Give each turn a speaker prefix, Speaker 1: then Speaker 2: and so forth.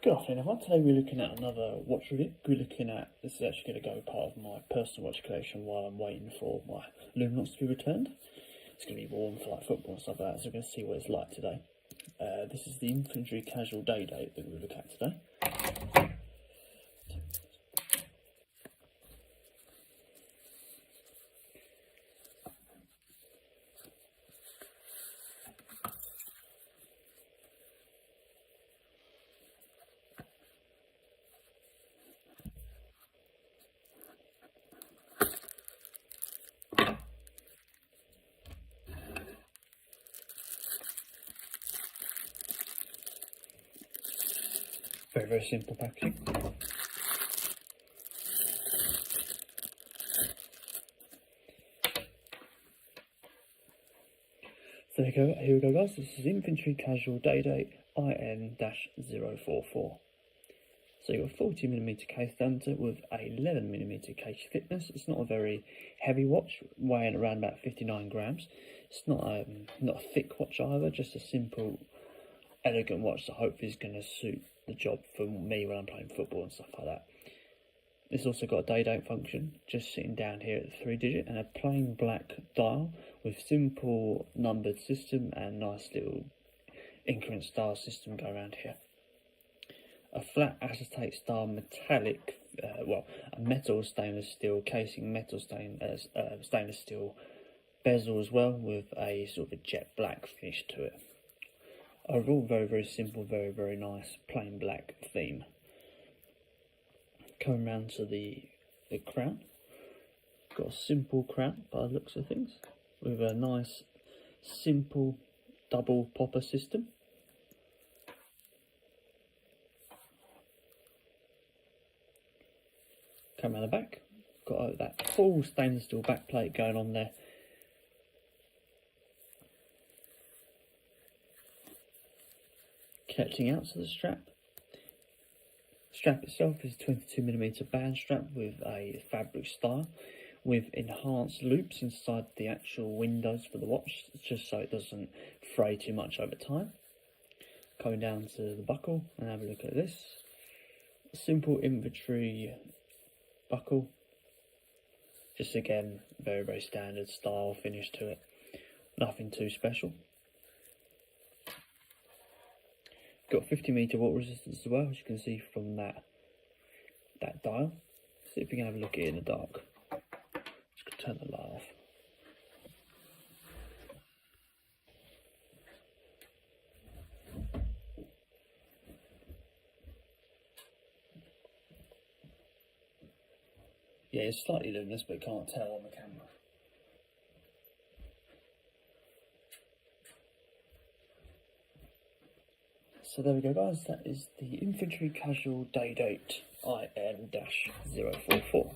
Speaker 1: Good afternoon everyone, today we're looking at another watch review. We're looking at, this is actually going to go part of my personal watch collection while I'm waiting for my Luminox to be returned. It's going to be worn for like football and stuff like that, so we're going to see what it's like today. This is the Infantry Casual Day Date that we'll look at today. Very, very simple packaging. So here we go guys, this is Infantry Casual Day Date IN-044. So you've got a 40mm case diameter with a 11mm case thickness. It's not a very heavy watch, weighing around about 59 grams. It's not a thick watch either, just a simple, elegant watch that hopefully is going to suit the job for me when I'm playing football and stuff like that. It's also got a day date function, just sitting down here at the 3-digit, and a plain black dial with simple numbered system and nice little increment style system go around here. A flat acetate style metallic, a metal stainless steel casing, stainless steel bezel as well, with a sort of a jet black finish to it. Overall, very, very simple, very, very nice, plain black theme. Coming round to the crown. Got a simple crown by the looks of things, with a nice, simple double popper system. Come around the back, got that full stainless steel back plate going on there. Catching out to the strap. Strap itself is a 22mm band strap with a fabric style, with enhanced loops inside the actual windows for the watch, just so it doesn't fray too much over time. Coming down to the buckle and have a look at this. A simple infantry buckle, just again very, very standard style finish to it, nothing too special. Got 50m water resistance as well, as you can see from that dial. See if we can have a look at it in the dark. Just gonna turn the light off. Yeah, it's slightly luminous, but can't tell on the camera. So there we go guys, that is the Infantry Casual Day Date IN-044.